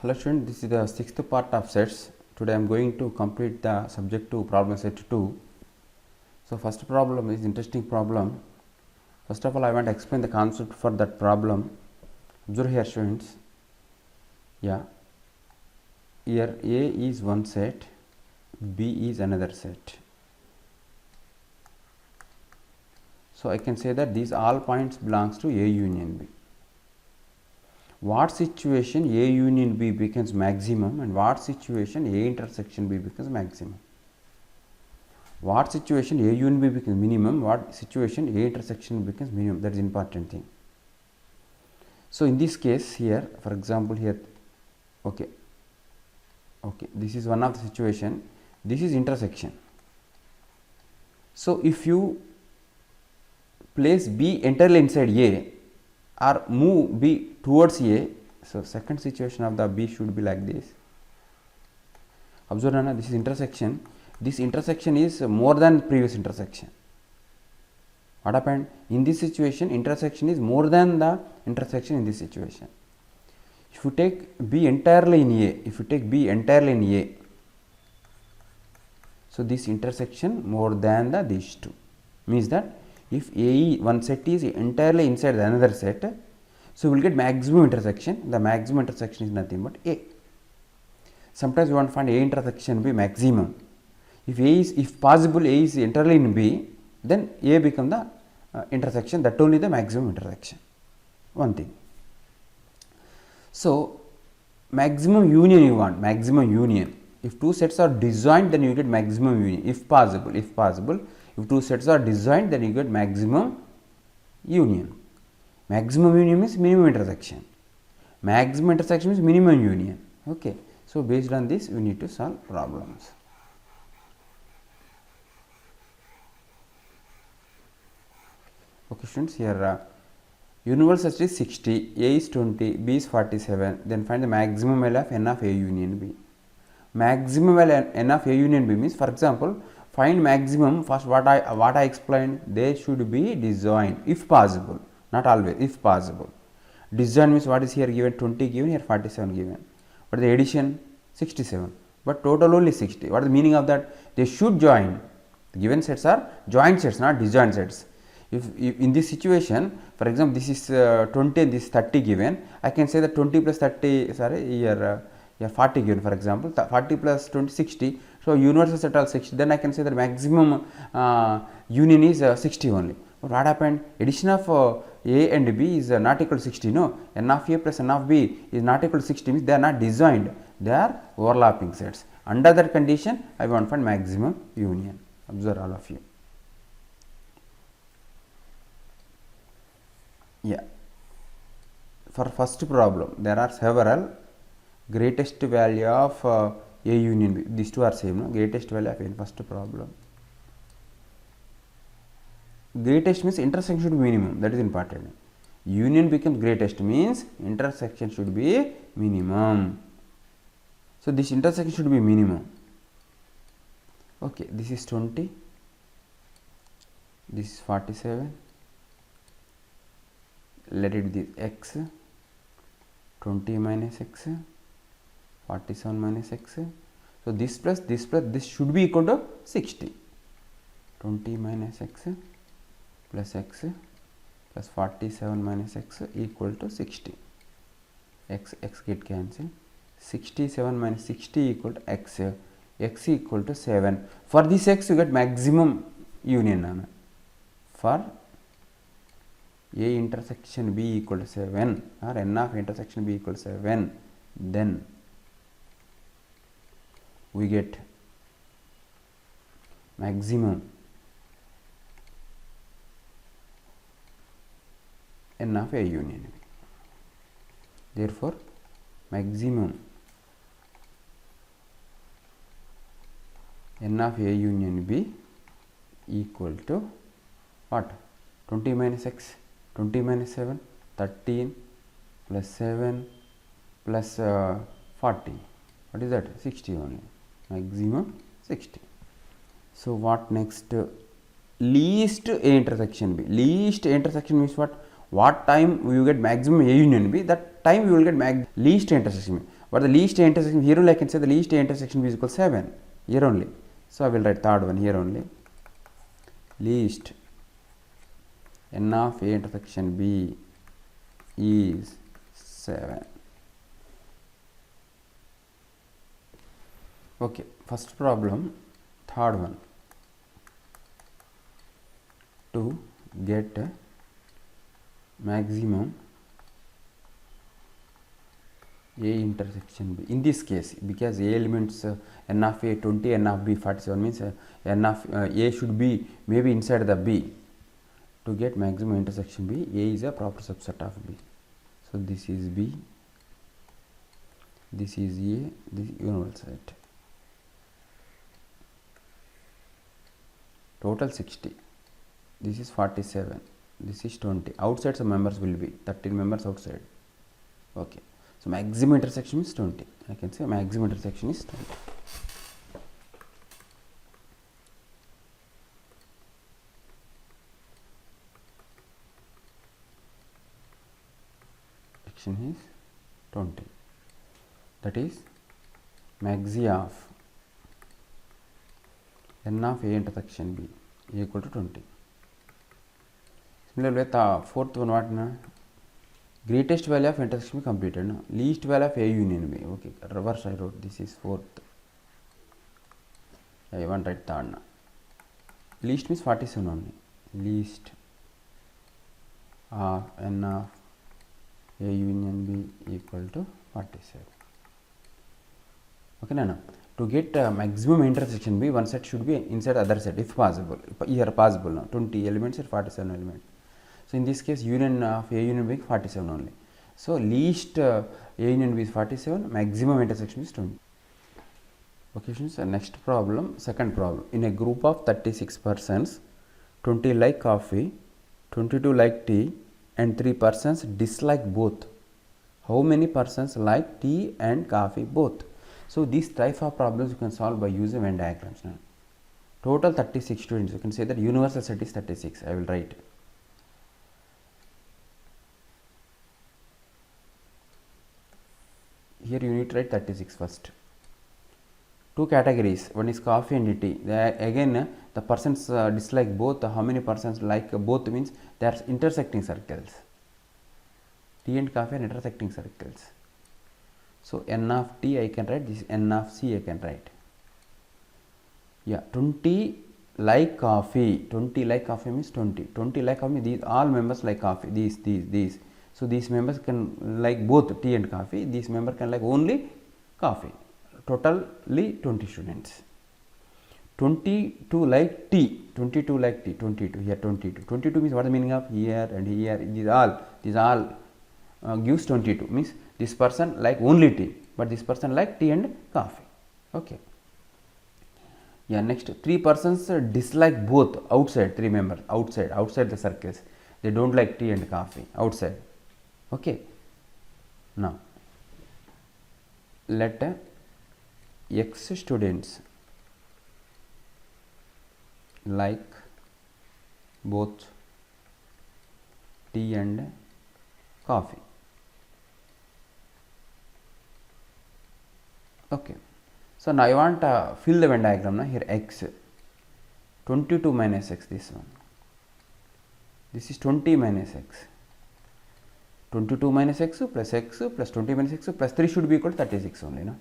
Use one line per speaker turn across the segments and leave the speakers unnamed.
Hello student, this is the sixth part of sets. Today I am going to complete the subject to problem set 2. So first problem is interesting problem. First of all, I want to explain the concept for that problem. Observe here students. Here A is one set, B is another set. So I can say that these all points belongs to A union B. What situation A union B becomes maximum and what situation A intersection B becomes maximum? What situation A union B becomes minimum, what situation A intersection becomes minimum, that is important thing. So in this case here, for example here, okay, this is one of the situation, this is intersection. So if you place B entirely inside A or move B towards A, so second situation of the B should be like this. Observe Nana, this is intersection. This intersection is more than previous intersection. What happened? In this situation, intersection is more than the intersection in this situation. If you take B entirely in A, so this intersection more than these two, means that if A one set is entirely inside the another set, so we will get maximum intersection. The maximum intersection is nothing but A. Sometimes we want to find A intersection B maximum. If possible A is entirely in B, then A become the intersection, that only the maximum intersection. One thing. So maximum union you want, maximum union. If two sets are disjoint, then you get maximum union. If possible, if two sets are disjoint, then you get maximum union. Maximum union means minimum intersection. Maximum intersection means minimum union. Okay. So based on this, we need to solve problems. Okay, students, here universal set is 60, A is 20, B is 47. Then find the maximum value of n of A union B. Maximum value n of A union B means, for example, find maximum. First, what I explained, they should be disjoint if possible, not always, if possible. Disjoint means what is here given, 20 given, here 47 given. But the addition 67, but total only 60. What is the meaning of that? They should join. The given sets are joint sets, not disjoint sets. If in this situation, for example, this is 20 and this is 30 given, I can say that 20 plus 30, sorry, here 40 given, for example, 40 plus 20, 60. So universal set are 60. Then I can say that maximum union is 60 only. But what happened? Addition of A and B is not equal to 60. No, n of A plus n of B is not equal to 60, means they are not disjoint, they are overlapping sets. Under that condition, I want to find maximum union. Observe all of you. Yeah. For first problem, there are several. Greatest value of A union B. These two are same. No? Greatest value of A in first problem. Greatest means intersection should be minimum. That is important. Union becomes greatest means intersection should be minimum. So this intersection should be minimum. Okay, this is 20. This is 47. Let it be x. 20 minus x. 47 minus x. So this plus this should be equal to 60. 20 minus x plus x plus 47 minus x equal to 60. X get cancelled. 67 minus 60 equal to x. X equal to 7. For this x you get maximum union. For A intersection B equal to 7 or n of intersection B equal to 7, then we get maximum n of A union B. Therefore, maximum n of A union B equal to what? 20 minus x, 20 minus 7, 13 plus 7 plus 40. What is that? 60 only. Maximum 60. So what next? Least A intersection B. Least A intersection means what? What time you get maximum A union B, that time you will get least intersection B. What the least A intersection? Here only I can say the least A intersection B is equal to 7. Here only. So I will write third one here only. Least n of A intersection B is 7. Okay, first problem, third one. To get maximum A intersection B. In this case, because A elements n of A 20, n of B 47 means n of A should be maybe inside the B. To get maximum intersection B, A is a proper subset of B. So this is B, this is A, this is universal set. Total 60. This is 47. This is 20. Outside some members will be 13 members outside. Okay. So maximum intersection is 20. I can say maximum intersection is 20. Intersection is 20. That is maxi of n of A intersection B equal to 20. Similarly, the fourth one what na? Greatest value of intersection be completed. No? Least value of A union B. Okay, reverse I wrote. This is fourth. I want write third. Na. Least means 47 only. Least of n of A union B equal to 47. Okay, na? To get maximum intersection B, one set should be inside other set if possible. Here possible now. 20 elements or 47 elements. So in this case, union of A union B is 47 only. So least A union B is 47, maximum intersection is 20. Okay, so next problem, second problem. In a group of 36 persons, 20 like coffee, 22 like tea, and 3 persons dislike both. How many persons like tea and coffee both? So these type of problems you can solve by using Venn diagrams. Now. Total 36 students. You can say that universal set is 36. I will write. Here you need to write 36 first. Two categories. One is coffee and tea. Again, the persons dislike both. How many persons like both means they are intersecting circles. Tea and coffee are intersecting circles. So n of t I can write, this n of c I can write. Yeah, 20 like coffee. 20 like coffee means 20. 20 like coffee, these all members like coffee. These. So these members can like both tea and coffee. These members can like only coffee. Totally 20 students. 22 like tea. 22 like tea. 22 here 22. 22 means what is the meaning of here and here. These all gives 22 means this person like only tea, but this person like tea and coffee. Okay. Yeah, next 3 persons dislike both outside, 3 members outside the circles. They don't like tea and coffee outside. Okay. Now let x students like both tea and coffee. Okay. So now I want to fill the Venn diagram. Now here x 22 minus x, this one. This is 20 minus x. 22 minus x plus 20 minus x plus 3 should be equal to 36 only. No?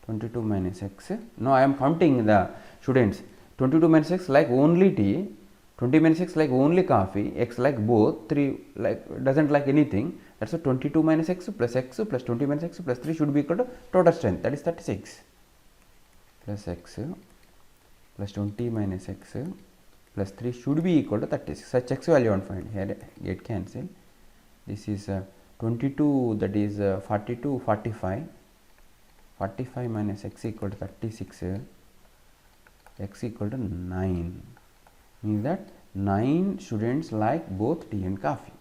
22 minus x. Now I am counting the students. 22 minus x like only tea, 20 minus x like only coffee, x like both, 3 like doesn't like anything. That's why 22 minus x plus 20 minus x plus 3 should be equal to total strength, that is 36. Plus x plus 20 minus x plus 3 should be equal to 36. Such x value I want to find. Here get cancel. This is 22, that is 42, 45. 45 minus x equal to 36. X equal to 9. Means that 9 students like both tea and coffee.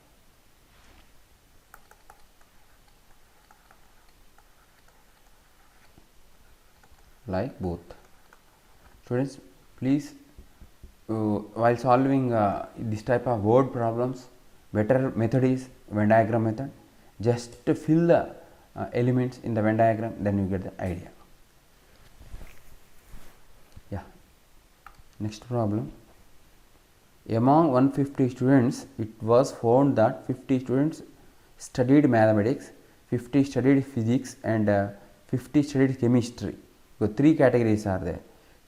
Like both. Students, please while solving this type of word problems, better method is Venn diagram method. Just fill the elements in the Venn diagram, then you get the idea. Yeah. Next problem. Among 150 students, it was found that 50 students studied mathematics, 50 studied physics, and 50 studied chemistry. So 3 categories are there.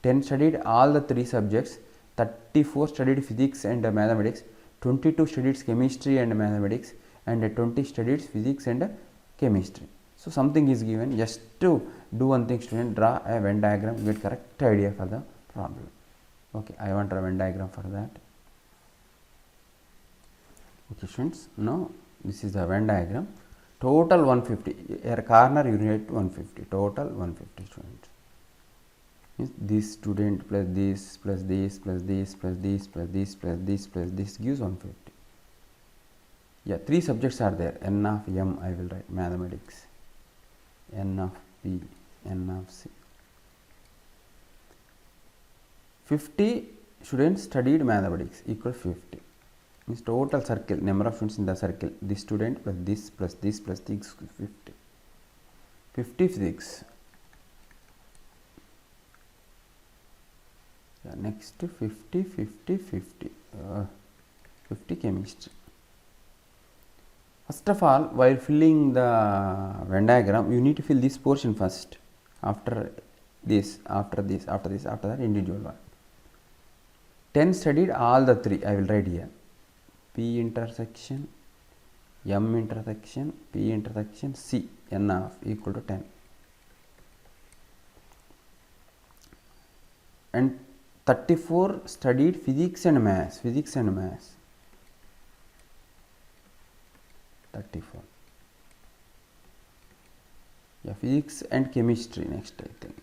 10 studied all the 3 subjects, 34 studied physics and mathematics, 22 studied chemistry and mathematics, and 20 studied physics and chemistry. So something is given, just to do one thing, student, draw a Venn diagram, get correct idea for the problem. Okay, I want a Venn diagram for that. Okay students, now this is the Venn diagram. Total 150, a corner you need 150, total 150 students. This student plus this plus this plus this plus this plus this plus this plus this gives 150. Yeah, 3 subjects are there. N of M I will write mathematics, N of P, N of C. 50 students studied mathematics equal 50. Means total circle, number of students in the circle, this student plus this plus this plus this 50. 50 physics. Yeah, next 50, 50, 50. 50 chemistry. First of all, while filling the Venn diagram, you need to fill this portion first. After this, after this, after this, after that, individual one. 10 studied all the 3. I will write here. P intersection, M intersection, P intersection, C, N of equal to 10. And 34 studied physics and maths, 34. Yeah, physics and chemistry next, I think.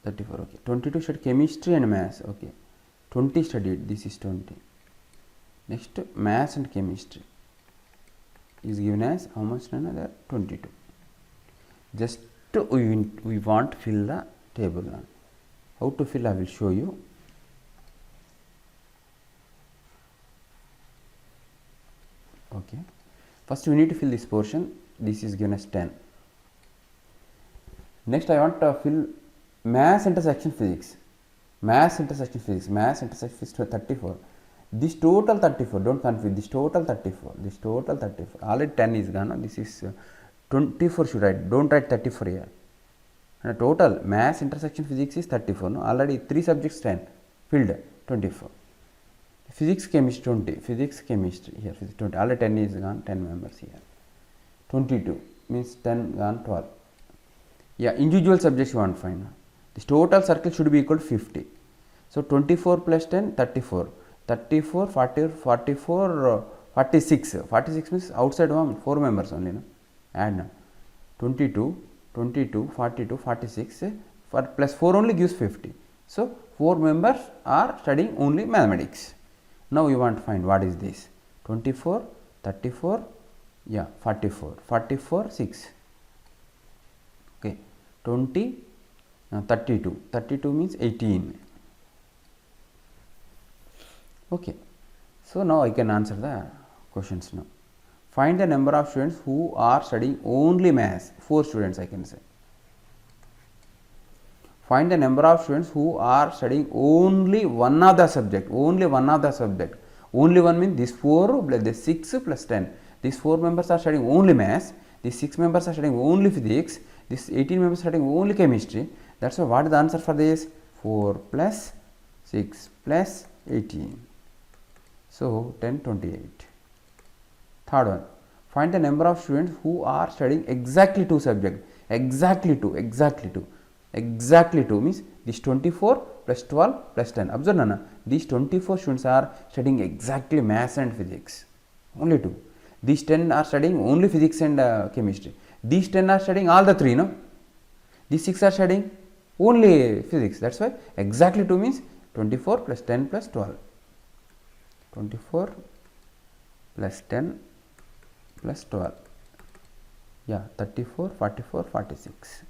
34, okay. 22 studied chemistry and maths, okay. 20 studied, this is 20. Next, maths and chemistry is given as how much? Another 22. Just we want to fill the table now. How to fill I will show you. Okay. First we need to fill this portion. This is given as 10. Next I want to fill maths intersection physics. Maths intersection physics, maths intersection physics 34. This total 34, don't confuse, this total 34, this total 34. Already 10 is gone, this is 24 should write, don't write 34 here. And total maths intersection physics is 34, no? Already 3 subjects 10, filled 24. Physics chemistry 20, physics chemistry here, physics 20, already 10 is gone, 10 members here. 22 means 10 gone, 12. Yeah, individual subjects you want to find now. This total circle should be equal to 50. So 24 plus 10, 34. 34, 40, 44, 46. 46 means outside one, 4 members only. No? Add now. 22, 22, 42, 46. Plus 4 only gives 50. So 4 members are studying only mathematics. Now you want to find what is this. 24, 34, yeah, 44. 44, 6. Okay. 20. 32. 32 means 18. Okay. So now I can answer the questions now. Find the number of students who are studying only maths. 4 students I can say. Find the number of students who are studying only one of the subject. Only one of the subject. Only one means this 4 plus this 6 plus 10. These 4 members are studying only maths. These 6 members are studying only physics. These 18 members are studying only chemistry. That's why what is the answer for this? 4 plus 6 plus 18. So 10, 28. Third one. Find the number of students who are studying exactly 2 subjects. Exactly 2. Exactly 2. Exactly 2 means this 24 plus 12 plus 10. Observe Nana. These 24 students are studying exactly maths and physics. Only 2. These 10 are studying only physics and chemistry. These 10 are studying all the 3. No. These 6 are studying only physics. That's why exactly 2 means 24 plus 10 plus 12. 24 plus 10 plus 12. Yeah, 34, 44, 46.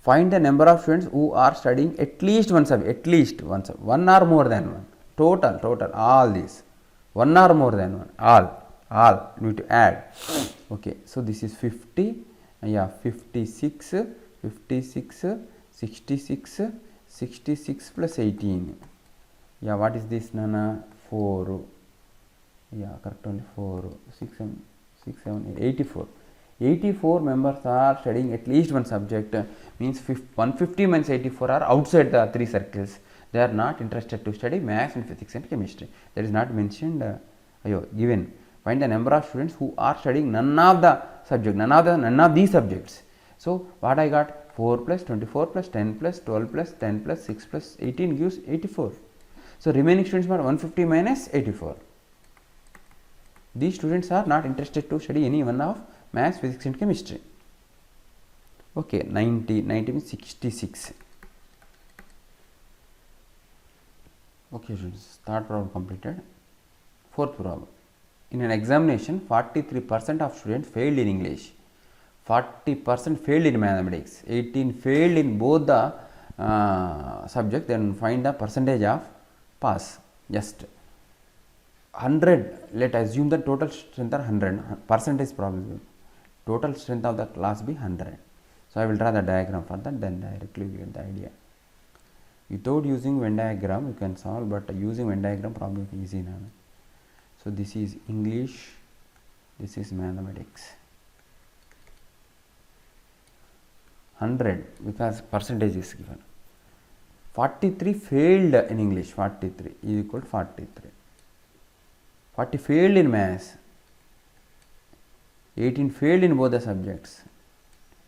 Find the number of students who are studying at least one subject. At least one subject. One or more than one. Total, all these. One or more than one. All. all need to add. Okay, so this is 50, yeah, 56, 56, 66, 66 plus 18. Yeah, what is this, Nana? 4. Yeah, correct, only 4, 6, 7, 6, 7, 8, 84. 84 members are studying at least one subject, means 150 minus 84 are outside the 3 circles. They are not interested to study maths and physics and chemistry. That is not mentioned, given. Find the number of students who are studying none of the subject, none of these subjects. So what I got? 4 plus 24 plus 10 plus 12 plus 10 plus 6 plus 18 gives 84. So remaining students are 150 minus 84. These students are not interested to study any one of maths, physics and chemistry. Okay, 90 means 66. Okay students, third problem completed. Fourth problem. In an examination, 43% of students failed in English, 40% failed in mathematics, 18 failed in both the subject. Then find the percentage of pass. Just 100, let us assume the total strength are 100, percentage problem, total strength of the class be 100. So I will draw the diagram for that, then directly you get the idea. Without using Venn diagram you can solve, but using Venn diagram problem is easy now. So this is English, this is mathematics. 100 because percentage is given. 43 failed in English, 43 is equal to 43. 40 failed in maths, 18 failed in both the subjects.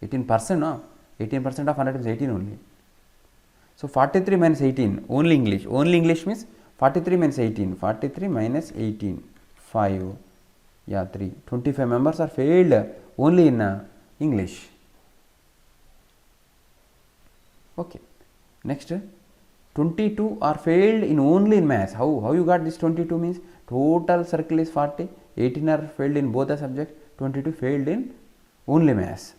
18%, no? 18% of 100 is 18 only. So 43 minus 18, only English. Only English means 43 minus 18. 43 minus 18, 5. Yeah, 3. 25 members are failed only in English. Okay. Next, 22 are failed in only in maths. How you got this 22 means total circle is 40. 18 are failed in both the subjects. 22 failed in only maths.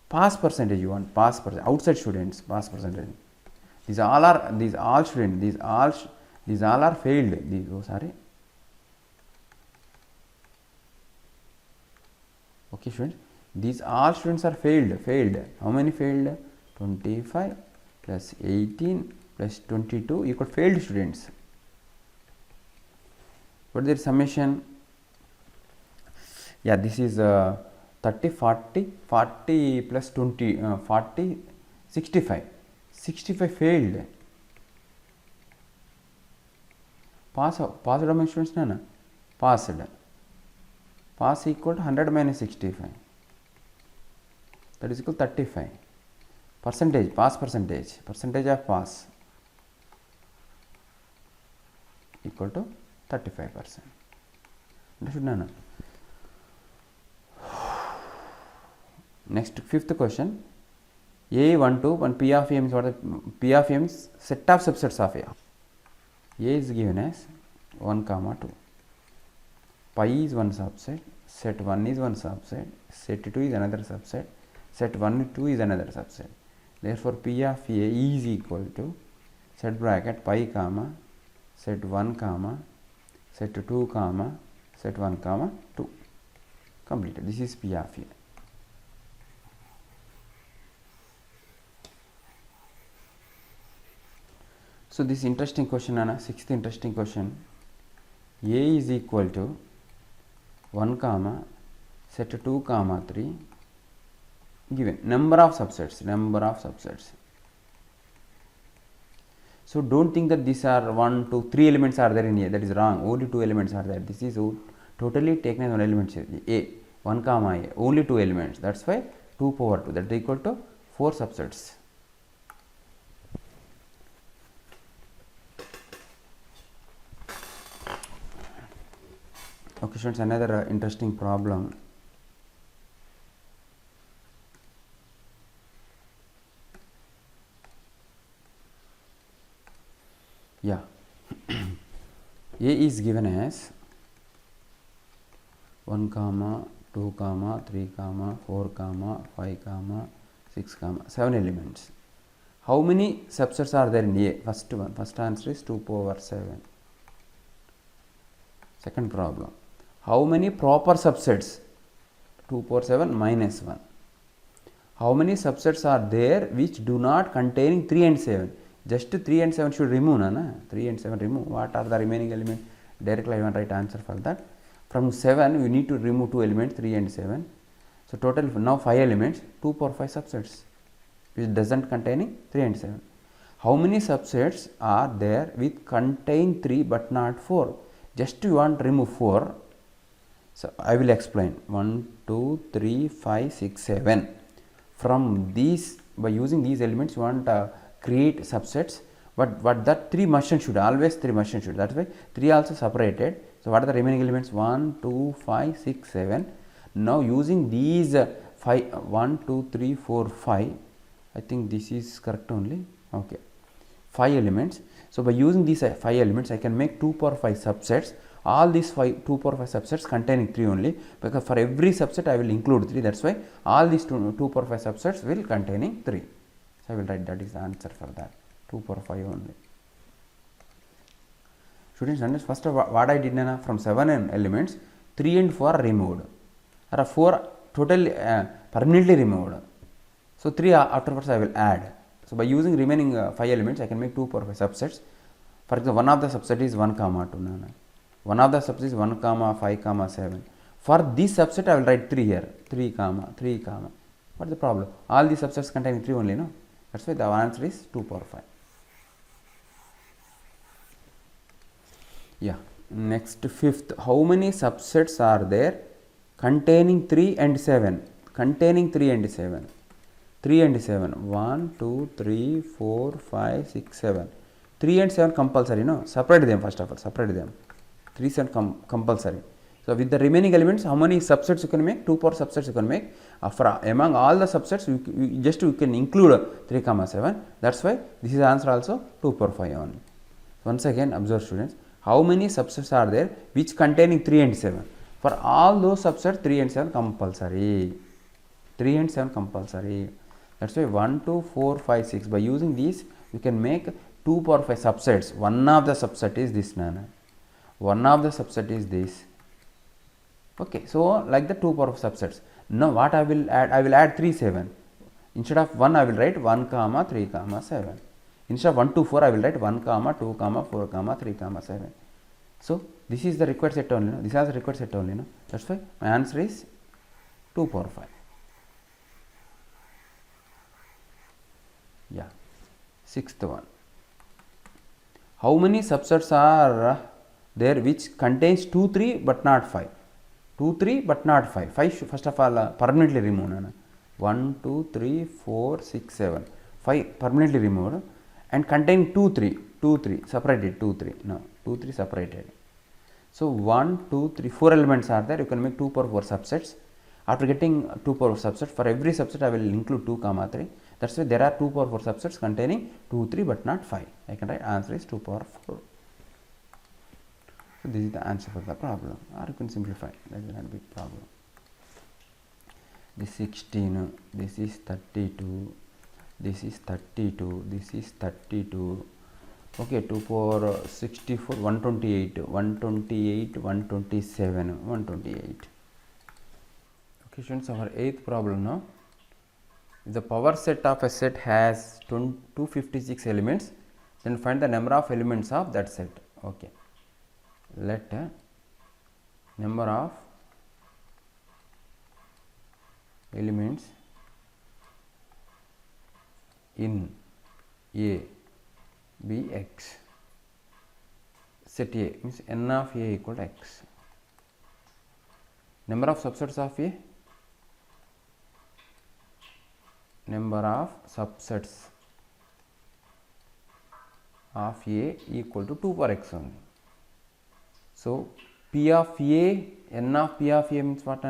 Pass percentage you want, pass percentage, outside students, pass percentage. These all are students, these all are failed, sorry. Okay students, these all students are failed. How many failed? 25 plus 18 plus 22 equal failed students. What is their summation? Yeah, this is 30, 40 plus 20, 40, 65. 65 failed. Passed how many students? No. Passed. Pass equal to 100 minus 65. That is equal to 35. Percentage, pass percentage. Percentage of pass equal to 35%. Understood? No. Next, fifth question. A12 and P of A means what? The P of A means set of subsets of A. A is given as 1, 2. Pi is one subset, set 1 is one subset, set 2 is another subset, set 1, 2 is another subset. Therefore, P of A is equal to set bracket pi comma set 1 comma set 2 comma set 1 comma 2. Completed. This is P of A. So this interesting question, Anna, sixth interesting question. A is equal to 1 comma set 2 comma 3 given number of subsets. So don't think that these are 1, 2, 3 elements are there in A. That is wrong. Only 2 elements are there. This is totally taken as one element. A 1 comma A, only 2 elements. That's why 2 power 2, that is equal to 4 subsets. Okay students, another interesting problem. Yeah. A is given as 1 comma 2 comma 3 comma 4 comma 5 comma 6 comma 7 elements. How many subsets are there in A? First answer is 2 power 7. Second problem. how many proper subsets? 2 power 7 minus 1. How many subsets are there which do not containing 3 and 7? Just 3 and 7 should remove, na? 3 and 7 remove. What are the remaining elements? Directly I want to write answer for that. From 7 we need to remove 2 elements, 3 and 7. So total now 5 elements, 2 power 5 subsets which doesn't containing 3 and 7. How many subsets are there with contain 3 but not 4? Just you want to remove 4. So I will explain. 1, 2, 3, 5, 6, 7. From these, by using these elements you want to create subsets, but that 3 machine should, always 3 machine should, that is why 3 also separated. So what are the remaining elements? 1, 2, 5, 6, 7. Now using these 5, 1, 2, 3, 4, 5, I think this is correct only, okay, 5 elements. So by using these 5 elements I can make 2 power 5 subsets. All these 2 power 5 subsets containing 3 only, because for every subset I will include 3, that is why all these 2 power 5 subsets will containing 3. So I will write that is the answer for that, 2 power 5 only. Students, understand first of what I did now, from 7 elements 3 and 4 are removed, or 4 totally permanently removed. So 3 afterwards I will add. So by using remaining 5 elements I can make 2 power 5 subsets. For example, one of the subset is 1 comma 2, one of the subset is 1 comma 5 comma 7. For this subset I will write 3 here, 3 comma 3 comma. What is the problem? All these subsets containing 3 only, no? That's why the answer is 2 power 5. Yeah. Next, fifth, how many subsets are there containing 3 and 7? Containing 3 and 7. 3 and 7. 1, 2, 3, 4, 5, 6, 7. 3 and 7 compulsory, no? Separate them first of all, separate them. 3 7 compulsory. So with the remaining elements, how many subsets you can make? 2 power subsets you can make. Among all the subsets, you can include 3 comma 7. That's why this is the answer also 2 power 5 only. Once again, observe students, how many subsets are there which containing 3 and 7? For all those subsets, 3 and 7 compulsory. 3 and 7 compulsory. That's why 1, 2, 4, 5, 6. By using these, you can make 2 power 5 subsets. One of the subset is this, nana. One of the subset is this. Okay, so like the 2 power of subsets. Now what I will add? I will add 3 7. Instead of 1 I will write 1 comma 3 comma 7. Instead of 1 to 4 I will write 1 comma 2 comma 4 comma 3 comma 7. So this is the required set only, no? This is the required set only, no? That's why my answer is 2 power 5. Yeah. Sixth one. How many subsets are there which contains 2 3 but not 5? 2 3 but not 5. 5 first of all permanently removed. 1 2 3 4 6 7. 5 permanently removed and contain 2 3 separated 2 3. No, 2 3 separated. So 1 2 3 4 elements are there. You can make 2 power 4 subsets. After getting 2 power 4 subsets, for every subset I will include 2 comma 3. That's why there are 2 power 4 subsets containing 2 3 but not 5. I can write answer is 2 power 4. So this is the answer for the problem, or you can simplify, that is not a big problem. This 16, this is 32, this is 32, this is 32. Okay, 2 power 64, 128, 128, 127, 128. Okay, students, our 8th problem now. If the power set of a set has 256 elements, then find the number of elements of that set. Okay. Let number of elements in A be x. Set A means n of A equal to x. Number of subsets of A, number of subsets of A equal to 2 power x only. So P of A, n of P of A means what?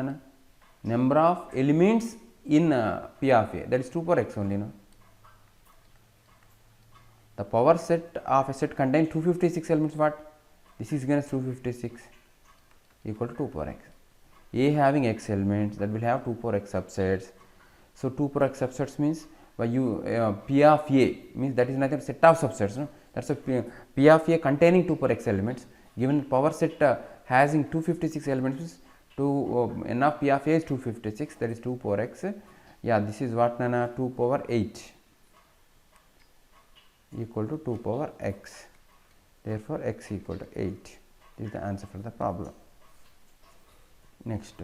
Number of elements in P of A, that is 2 power x only, no? The power set of a set contains 256 elements. What? This is given as 256 equal to 2 power x. A having x elements, that will have 2 power x subsets. So 2 power x subsets means by P of A means that is nothing set of subsets, no? That's a P of A containing 2 power x elements. Given power set having 256 elements, n of p of a is 256, that is 2 power x. Yeah, this is what, Nana? 2 power 8 equal to 2 power x. Therefore, x equal to 8. This is the answer for the problem. Next,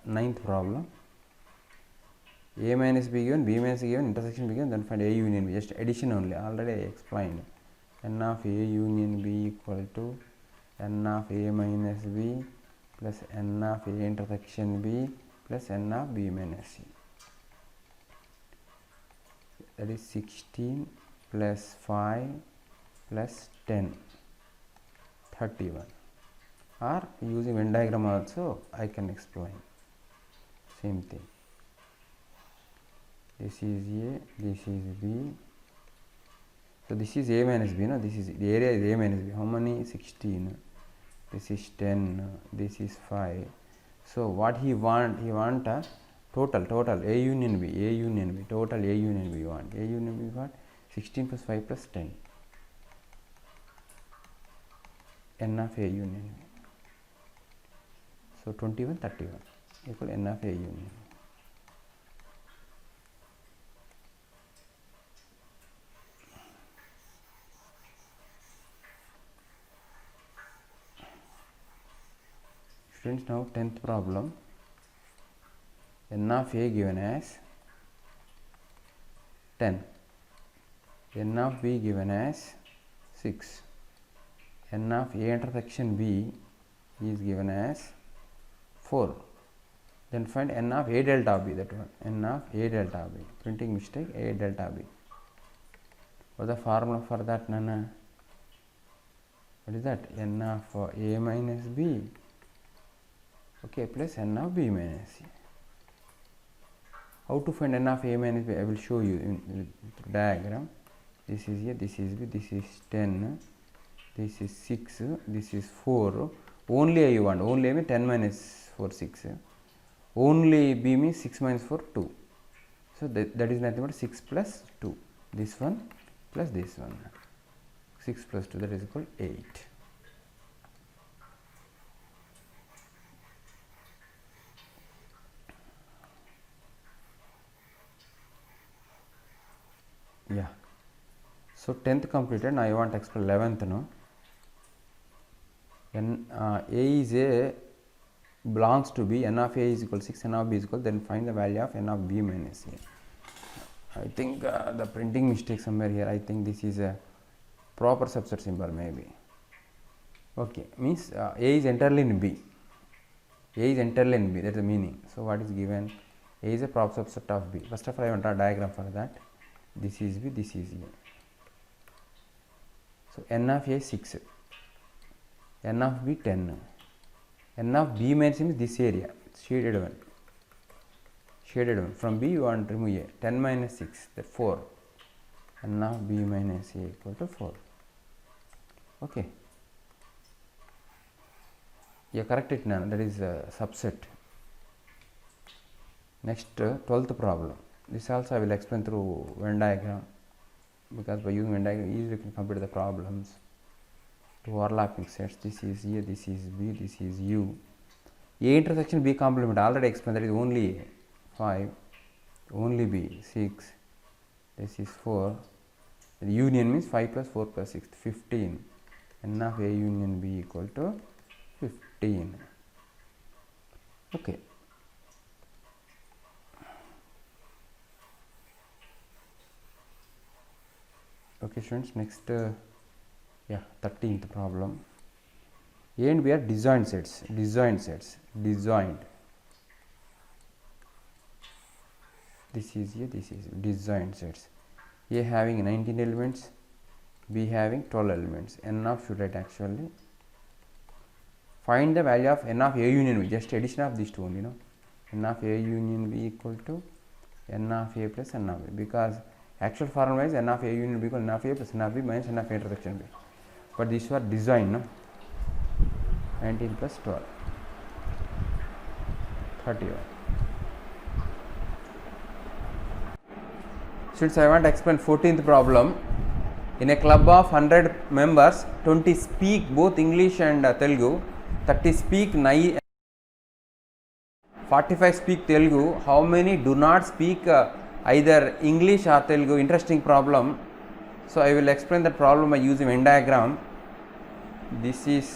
ninth problem. A minus b given, b minus c given, intersection b given, then find a union b. Just addition only. Already I explained. N of a union b equal to n of a minus b plus n of a intersection b plus n of b minus c. That is 16 plus 5 plus 10, 31. Or using Venn diagram also I can explain. Same thing. This is A, this is B. So this is A minus B, no? This is the area is A minus B. How many? 16. This is 10. This is 5. So what he want? He want a total A union B, A union B, total A union B want. A union B what? 16 plus 5 plus 10. N of A union B. So 21, 31 equal N of A union. Students, now 10th problem. N of A given as 10, N of B given as 6, N of A intersection B is given as 4. Then find N of A delta B, that one, N of A delta B, printing mistake, A delta B. What is the formula for that, Nana? What is that? N of A minus B, okay, plus N of B minus C. How to find N of A minus B? I will show you in the diagram. This is A, this is B, this is 10, this is 6, this is 4. Only I want, only I mean 10 minus 4, 6. Only B means 6 minus 4, 2. So that is nothing but 6 plus 2. This one plus this one. 6 plus 2, that is equal to 8. Yeah. So 10th completed. Now I want to explain 11th. No. A is A belongs to B. N of A is equal to 6. N of B is equal. Then find the value of N of B minus A. I think the printing mistake somewhere here. I think this is a proper subset symbol maybe. Okay. Means A is entirely in B. A is entirely in B. That is the meaning. So what is given? A is a proper subset of B. First of all, I want a diagram for that. This is B, this is A. So N of A 6, N of B 10, N of B minus means this area, shaded one. Shaded one. From B you want to remove A. 10 minus 6, that 4. N of B minus A equal to 4. Okay. Yeah, correct it now. That is a subset. Next, 12th problem. This also I will explain through Venn diagram, because by using Venn diagram easily you can complete the problems. Two overlapping sets. This is A, this is B, this is U. A intersection B complement already explained, that is only A 5, only B 6, this is 4. The union means 5 plus 4 plus 6, 15. N of A union B equal to 15. Okay. Okay, students, next 13th problem. A and B are disjoint sets. This is A, this is disjoint sets. A having 19 elements, B having 12 elements. N of should write actually. Find the value of N of A union B, just addition of these two only, N of A union B equal to N of A plus N of B, because actual formula is N of A union B equal to N of A plus N of B minus N of A intersection B. But these were design, 19 plus 12, 31. Since I want to explain 14th problem, In a club of 100 members, 20 speak both English and Telugu, 30 speak 45 speak Telugu. How many do not speak either English or Telugu? Interesting problem. So I will explain that problem by using Venn diagram. This is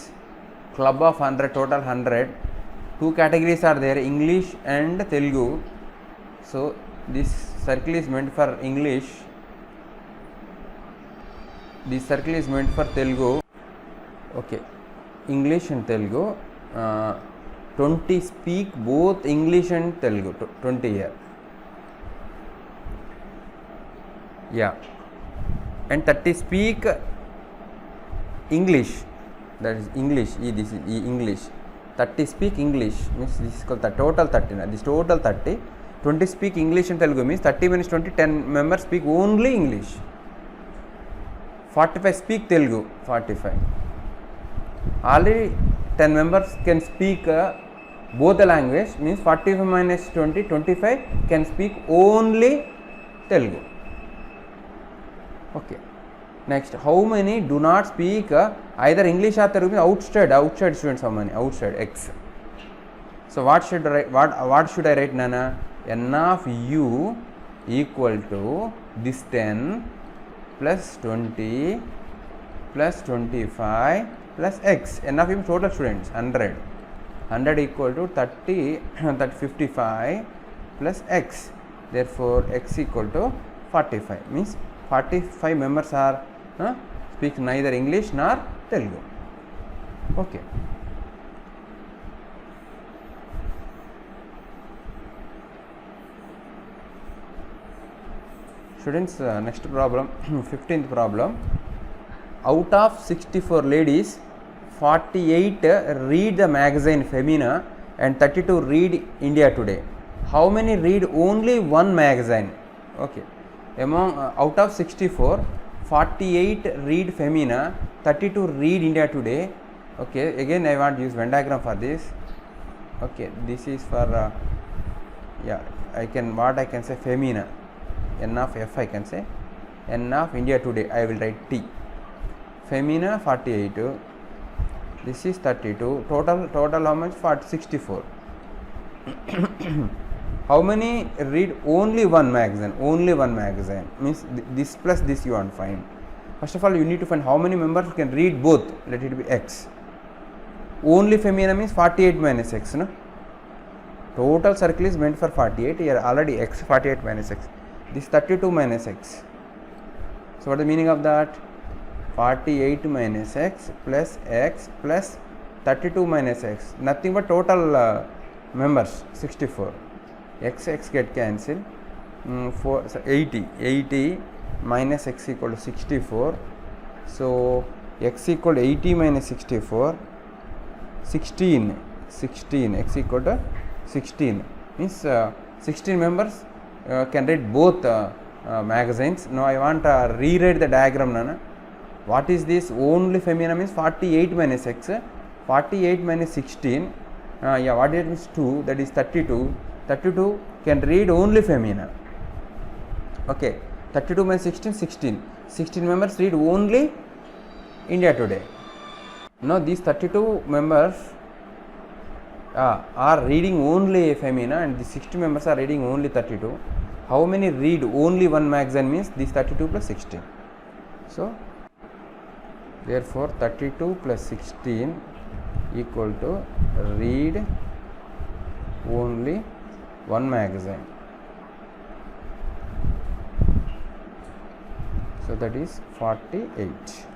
club of 100, total 100. Two categories are there, English and Telugu. So this circle is meant for English. This circle is meant for Telugu. Okay, English and Telugu. 20 speak both English and Telugu. 20 here. Yeah. And 30 speak English. That is English. This is English. 30 speak English. Means this is called the total 30. This total 30. 20 speak English and Telugu means 30 minus 20, 10 members speak only English. 45 speak Telugu. 45. Already 10 members can speak both the language, means 45 minus 20, 25 can speak only Telugu. Okay. Next, how many do not speak either English or Telugu? Outside students, how many? Outside, X. So what should I write, Nana? N of U equal to this 10 plus 20 plus 25 plus X. N of U total students, 100. 100 equal to 30, 55 plus X. Therefore, X equal to 45. Means 45 members are speak neither English nor Telugu. Okay. Students, next problem, 15th problem. Out of 64 ladies, 48 read the magazine Femina and 32 read India Today. How many read only one magazine? Okay. Among out of 64, 48 read Femina, 32 read India Today. Okay. Again, I want to use Venn diagram for this. Okay. This is for I can say Femina. N of F I can say. N of India Today I will write T. Femina 48. This is 32. Total how much? 64. How many read only one magazine? Only one magazine means this plus this you want to find. First of all, you need to find how many members can read both. Let it be X. Only Femina means 48 minus X. No? Total circle is meant for 48. Here already X, 48 minus X. This 32 minus X. So what is the meaning of that? 48 minus X plus 32 minus X. Nothing but total members 64. X get cancelled. 80 minus X equal to 64. So X equal to 80 minus 64. 16. X equal to 16 means 16 members can read both magazines. Now I want to rewrite the diagram, Nana. What is this? Only Femina means 48 minus X, 48 minus 16. What it means 2, that is 32. 32 can read only Femina. Okay, 32 minus 16, 16. 16 members read only India Today. Now these 32 members are reading only Femina and the 60 members are reading only 32. How many read only one magazine means this 32 plus 16. So therefore 32 plus 16 equal to read only one magazine. So that is 48.